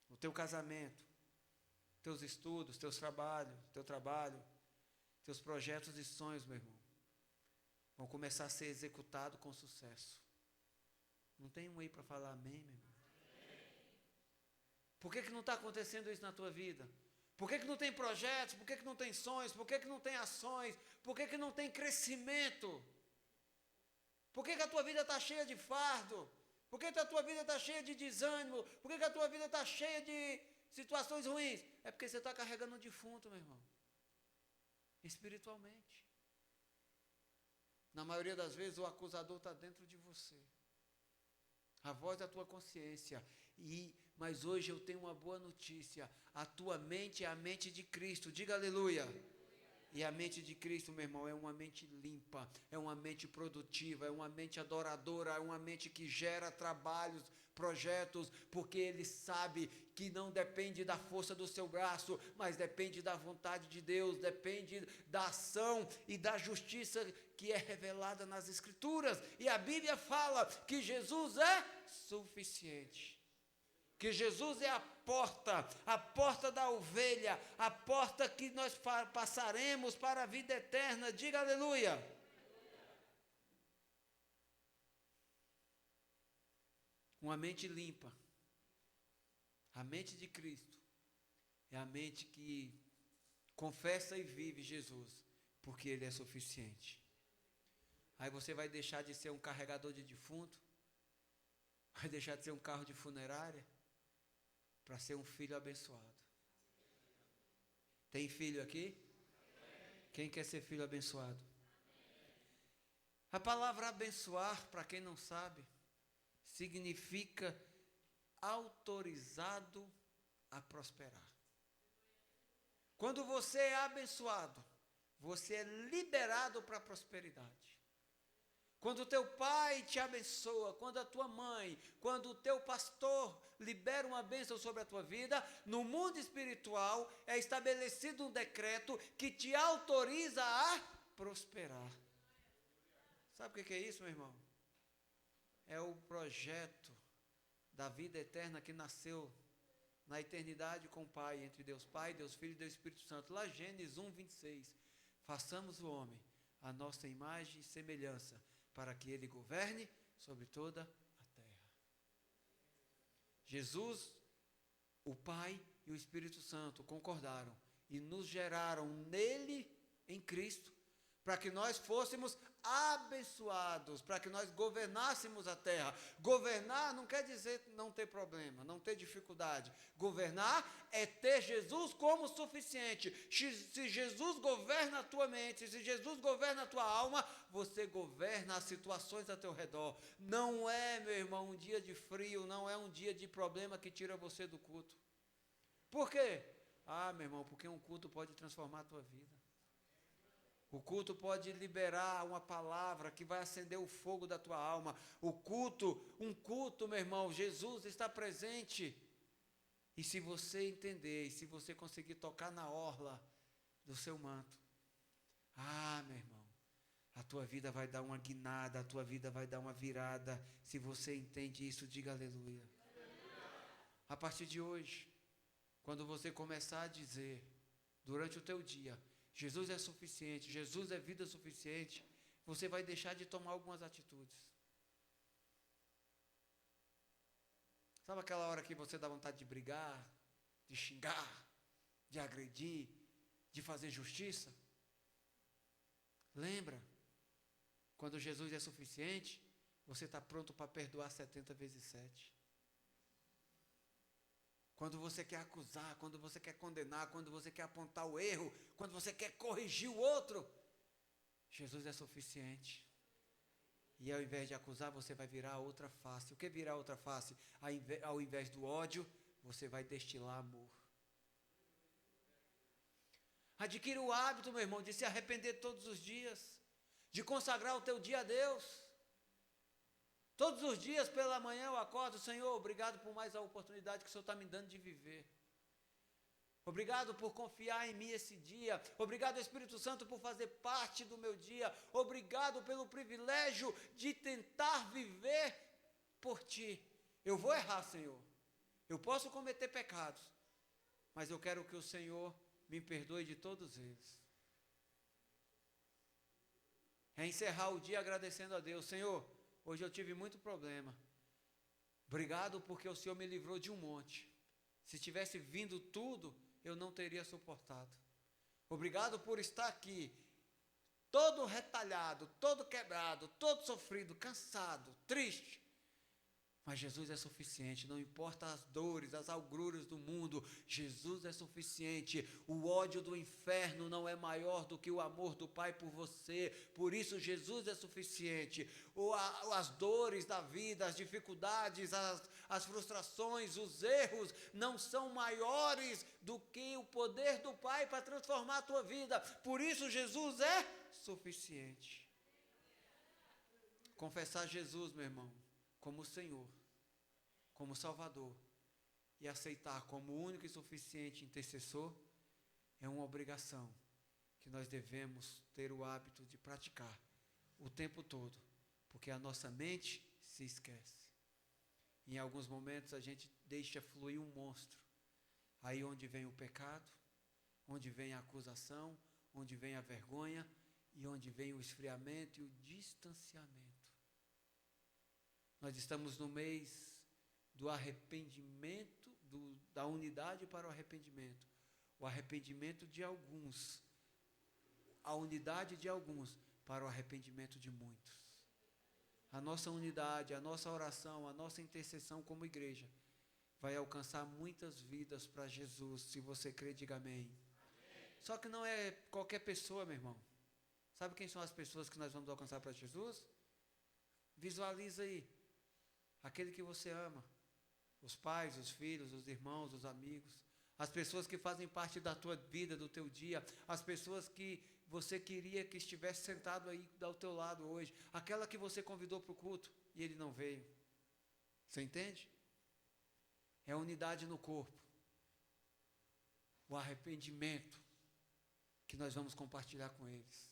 o teu casamento, teus estudos, teu trabalho, teus projetos e sonhos, meu irmão, vão começar a ser executados com sucesso. Não tem um aí para falar amém, meu irmão? Por que não está acontecendo isso na tua vida? Por que não tem projetos? Por que não tem sonhos? Por que não tem ações? Por que não tem crescimento? Por que a tua vida está cheia de fardo? Por que a tua vida está cheia de desânimo? Por que a tua vida está cheia de situações ruins? É porque você está carregando um defunto, meu irmão. Espiritualmente. Na maioria das vezes o acusador está dentro de você. A voz da tua consciência. Mas hoje eu tenho uma boa notícia. A tua mente é a mente de Cristo. Diga aleluia. E a mente de Cristo, meu irmão, é uma mente limpa, é uma mente produtiva, é uma mente adoradora, é uma mente que gera trabalhos, projetos, porque ele sabe que não depende da força do seu braço, mas depende da vontade de Deus, depende da ação e da justiça que é revelada nas Escrituras. E a Bíblia fala que Jesus é suficiente. Que Jesus é a porta da ovelha, a porta que nós passaremos para a vida eterna. Diga aleluia. Uma mente limpa, a mente de Cristo, é a mente que confessa e vive Jesus, porque Ele é suficiente. Aí você vai deixar de ser um carregador de defunto, vai deixar de ser um carro de funerária, para ser um filho abençoado. Tem filho aqui? Quem quer ser filho abençoado? A palavra abençoar, para quem não sabe, significa autorizado a prosperar. Quando você é abençoado, você é liberado para a prosperidade. Quando o teu pai te abençoa, quando a tua mãe, quando o teu pastor libera uma bênção sobre a tua vida, no mundo espiritual é estabelecido um decreto que te autoriza a prosperar. Sabe o que é isso, meu irmão? É o projeto da vida eterna que nasceu na eternidade com o Pai, entre Deus Pai, Deus Filho e Deus Espírito Santo. Lá Gênesis 1:26, façamos o homem a nossa imagem e semelhança, para que ele governe sobre toda a terra. Jesus, o Pai e o Espírito Santo concordaram e nos geraram nele, em Cristo, para que nós fôssemos abençoados, para que nós governássemos a terra. Governar não quer dizer não ter problema, não ter dificuldade. Governar é ter Jesus como suficiente. Se Jesus governa a tua mente, se Jesus governa a tua alma, você governa as situações ao teu redor. Não é, meu irmão, um dia de frio, não é um dia de problema que tira você do culto. Por quê? Meu irmão, porque um culto pode transformar a tua vida. O culto pode liberar uma palavra que vai acender o fogo da tua alma. Um culto, meu irmão, Jesus está presente. E se você entender, e se você conseguir tocar na orla do seu manto, meu irmão, a tua vida vai dar uma guinada, a tua vida vai dar uma virada. Se você entende isso, diga aleluia. A partir de hoje, quando você começar a dizer, durante o teu dia, Jesus é suficiente, Jesus é vida suficiente, você vai deixar de tomar algumas atitudes. Sabe aquela hora que você dá vontade de brigar, de xingar, de agredir, de fazer justiça? Lembra? Quando Jesus é suficiente, você está pronto para perdoar 70 vezes 7. Quando você quer acusar, quando você quer condenar, quando você quer apontar o erro, quando você quer corrigir o outro, Jesus é suficiente. E ao invés de acusar, você vai virar a outra face. O que virar a outra face? Ao invés do ódio, você vai destilar amor. Adquira o hábito, meu irmão, de se arrepender todos os dias, de consagrar o teu dia a Deus. Todos os dias pela manhã eu acordo, Senhor, obrigado por mais a oportunidade que o Senhor está me dando de viver. Obrigado por confiar em mim esse dia. Obrigado, Espírito Santo, por fazer parte do meu dia. Obrigado pelo privilégio de tentar viver por Ti. Eu vou errar, Senhor. Eu posso cometer pecados, mas eu quero que o Senhor me perdoe de todos eles. É encerrar o dia agradecendo a Deus. Senhor, hoje eu tive muito problema. Obrigado porque o Senhor me livrou de um monte. Se tivesse vindo tudo, eu não teria suportado. Obrigado por estar aqui, todo retalhado, todo quebrado, todo sofrido, cansado, triste. Mas Jesus é suficiente, não importa as dores, as agruras do mundo, Jesus é suficiente. O ódio do inferno não é maior do que o amor do Pai por você, por isso Jesus é suficiente. As dores da vida, as dificuldades, as frustrações, os erros não são maiores do que o poder do Pai para transformar a tua vida, por isso Jesus é suficiente. Confessar Jesus, meu irmão, como Senhor, como Salvador, e aceitar como único e suficiente intercessor, é uma obrigação que nós devemos ter o hábito de praticar o tempo todo, porque a nossa mente se esquece. Em alguns momentos a gente deixa fluir um monstro, aí onde vem o pecado, onde vem a acusação, onde vem a vergonha, e onde vem o esfriamento e o distanciamento. Nós estamos no mês do arrependimento, da unidade para o arrependimento. O arrependimento de alguns, a unidade de alguns para o arrependimento de muitos. A nossa unidade, a nossa oração, a nossa intercessão como igreja vai alcançar muitas vidas para Jesus. Se você crê, diga amém. Amém. Só que não é qualquer pessoa, meu irmão. Sabe quem são as pessoas que nós vamos alcançar para Jesus? Visualiza aí. Aquele que você ama, os pais, os filhos, os irmãos, os amigos, as pessoas que fazem parte da tua vida, do teu dia, as pessoas que você queria que estivesse sentado aí ao teu lado hoje, aquela que você convidou para o culto e ele não veio. Você entende? É a unidade no corpo, o arrependimento que nós vamos compartilhar com eles.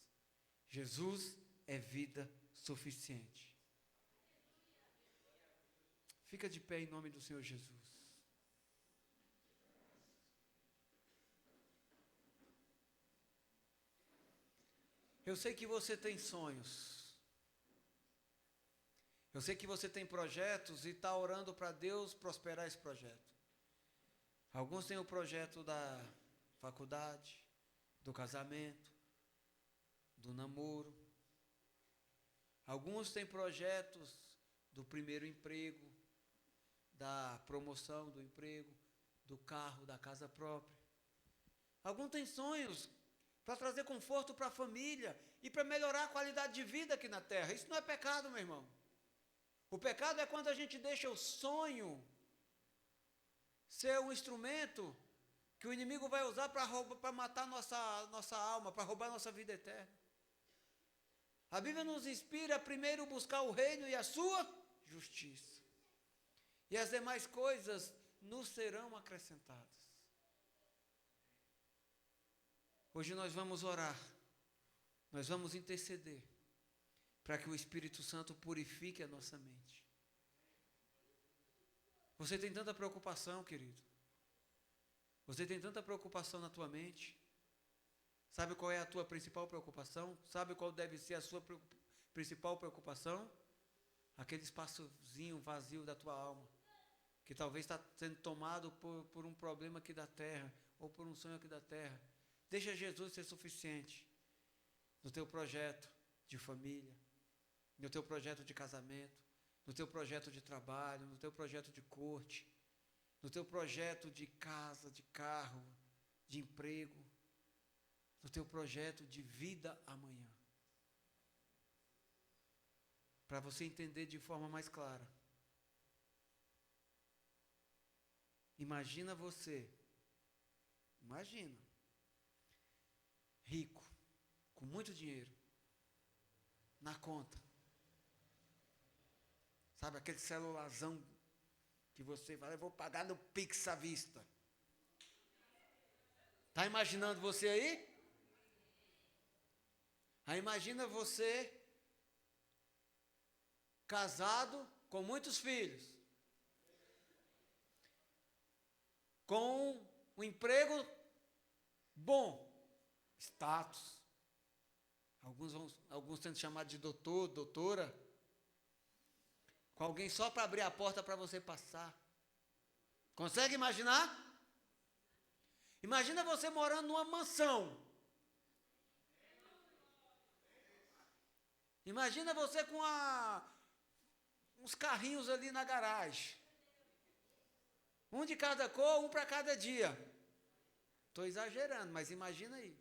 Jesus é vida suficiente. Fica de pé em nome do Senhor Jesus. Eu sei que você tem sonhos. Eu sei que você tem projetos e está orando para Deus prosperar esse projeto. Alguns têm o projeto da faculdade, do casamento, do namoro. Alguns têm projetos do primeiro emprego, da promoção do emprego, do carro, da casa própria. Alguns têm sonhos para trazer conforto para a família e para melhorar a qualidade de vida aqui na terra. Isso não é pecado, meu irmão. O pecado é quando a gente deixa o sonho ser um instrumento que o inimigo vai usar para matar nossa alma, para roubar nossa vida eterna. A Bíblia nos inspira a primeiro buscar o reino e a sua justiça. E as demais coisas nos serão acrescentadas. Hoje nós vamos orar, nós vamos interceder, para que o Espírito Santo purifique a nossa mente. Você tem tanta preocupação, querido. Você tem tanta preocupação na tua mente. Sabe qual é a tua principal preocupação? Sabe qual deve ser a sua principal preocupação? Aquele espaçozinho vazio da tua alma, que talvez está sendo tomado por um problema aqui da terra, ou por um sonho aqui da terra. Deixa Jesus ser suficiente no teu projeto de família, no teu projeto de casamento, no teu projeto de trabalho, no teu projeto de corte, no teu projeto de casa, de carro, de emprego, no teu projeto de vida amanhã. Para você entender de forma mais clara. Imagina, rico, com muito dinheiro, na conta. Sabe aquele celularzão que você fala, eu vou pagar no Pix à vista. Está imaginando você aí? Aí imagina você casado com muitos filhos, com um emprego bom, status, alguns sendo chamados de doutor, doutora, com alguém só para abrir a porta para você passar. Consegue imaginar? Imagina você morando numa mansão. Imagina você com uns carrinhos ali na garagem. Um de cada cor, um para cada dia. Estou exagerando, mas imagina aí.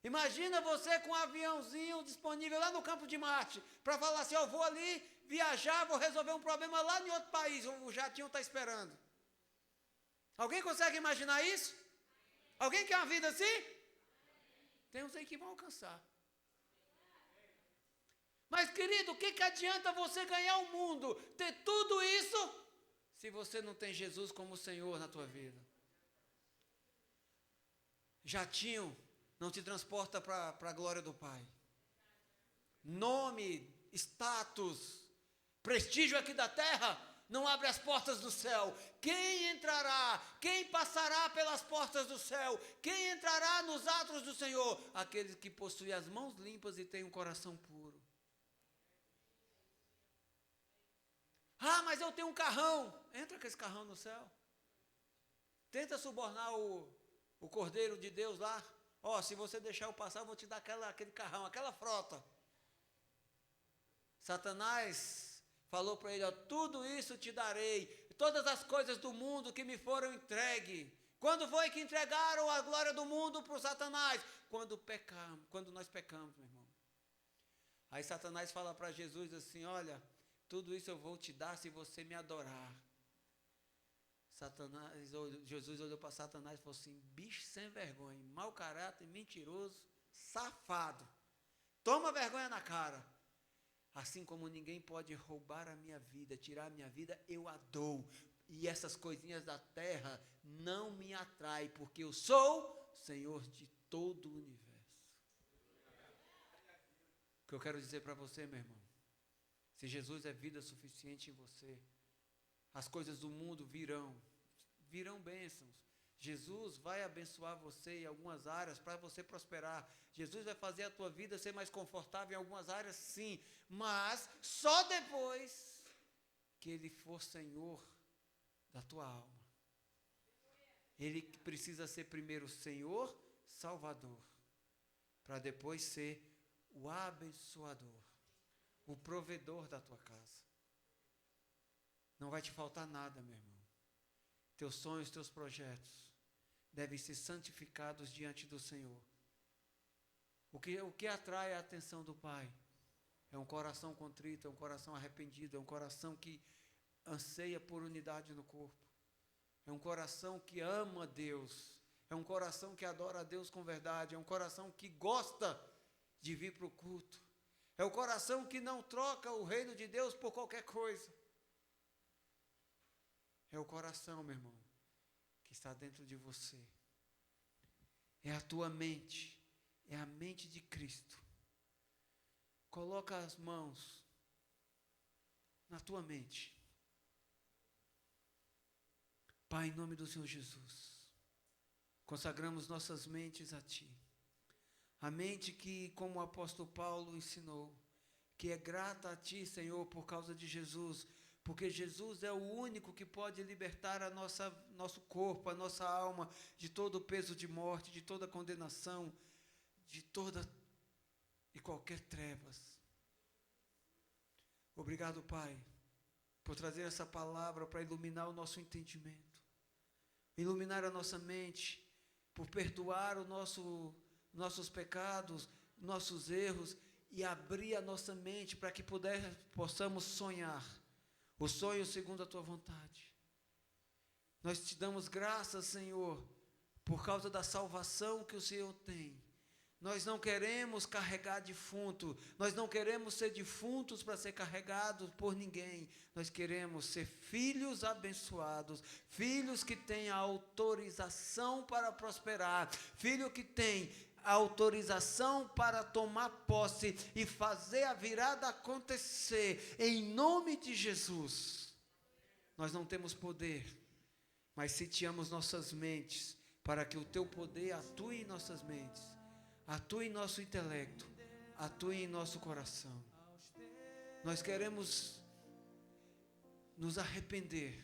Imagina você com um aviãozinho disponível lá no campo de Marte, para falar assim, eu vou ali viajar, vou resolver um problema lá em outro país, o jatinho está esperando. Alguém consegue imaginar isso? Alguém quer uma vida assim? Tem uns aí que vão alcançar. Mas, querido, o que adianta você ganhar o mundo, ter tudo isso, se você não tem Jesus como Senhor na tua vida? Jatinho não te transporta para a glória do Pai. Nome, status, prestígio aqui da terra não abre as portas do céu. Quem entrará? Quem passará pelas portas do céu? Quem entrará nos átrios do Senhor? Aqueles que possuem as mãos limpas e têm um coração puro. Ah, mas eu tenho um carrão. Entra com esse carrão no céu. Tenta subornar o Cordeiro de Deus lá. Ó, se você deixar eu passar, eu vou te dar aquele carrão, aquela frota. Satanás falou para ele, ó, tudo isso te darei, todas as coisas do mundo que me foram entregue. Quando foi que entregaram a glória do mundo para o Satanás? Quando nós pecamos, meu irmão. Aí Satanás fala para Jesus assim, olha, tudo isso eu vou te dar se você me adorar. Jesus olhou para Satanás e falou assim, bicho sem vergonha, mau caráter, mentiroso, safado. Toma vergonha na cara. Assim como ninguém pode roubar a minha vida, tirar a minha vida, eu a dou. E essas coisinhas da terra não me atraem, porque eu sou Senhor de todo o universo. O que eu quero dizer para você, meu irmão, se Jesus é vida suficiente em você, as coisas do mundo virão bênçãos. Jesus vai abençoar você em algumas áreas para você prosperar. Jesus vai fazer a tua vida ser mais confortável em algumas áreas, sim, mas só depois que Ele for Senhor da tua alma. Ele precisa ser primeiro Senhor, Salvador, para depois ser o abençoador, o provedor da tua casa. Não vai te faltar nada, meu irmão. Teus sonhos, teus projetos devem ser santificados diante do Senhor. O que atrai a atenção do Pai é um coração contrito, é um coração arrependido, é um coração que anseia por unidade no corpo. É um coração que ama Deus, é um coração que adora a Deus com verdade, é um coração que gosta de vir para o culto. É o coração que não troca o reino de Deus por qualquer coisa. É o coração, meu irmão, que está dentro de você. É a tua mente, é a mente de Cristo. Coloca as mãos na tua mente. Pai, em nome do Senhor Jesus, consagramos nossas mentes a Ti. A mente que, como o apóstolo Paulo ensinou, que é grata a Ti, Senhor, por causa de Jesus, porque Jesus é o único que pode libertar nosso corpo, a nossa alma, de todo o peso de morte, de toda condenação, de toda e qualquer trevas. Obrigado, Pai, por trazer essa palavra para iluminar o nosso entendimento, iluminar a nossa mente, por perdoar nossos pecados, nossos erros e abrir a nossa mente para que possamos sonhar o sonho segundo a Tua vontade. Nós te damos graças, Senhor, por causa da salvação que o Senhor tem. Nós não queremos carregar defunto, nós não queremos ser defuntos para ser carregados por ninguém. Nós queremos ser filhos abençoados, filhos que têm a autorização para prosperar, filho que tem a autorização para tomar posse e fazer a virada acontecer, em nome de Jesus. Nós não temos poder, mas sitiamos nossas mentes, para que o Teu poder atue em nossas mentes, atue em nosso intelecto, atue em nosso coração. Nós queremos nos arrepender.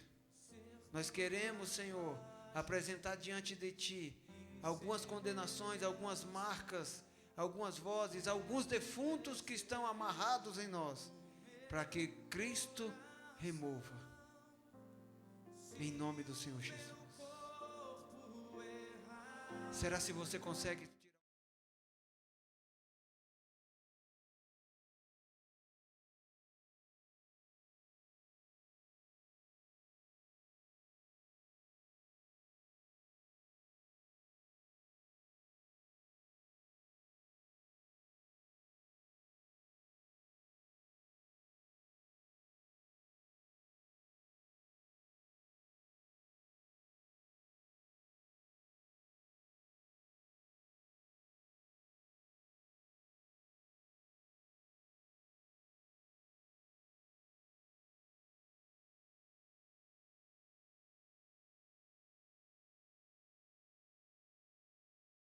Nós queremos, Senhor, apresentar diante de Ti algumas condenações, algumas marcas, algumas vozes, alguns defuntos que estão amarrados em nós, para que Cristo remova. Em nome do Senhor Jesus. Será se você consegue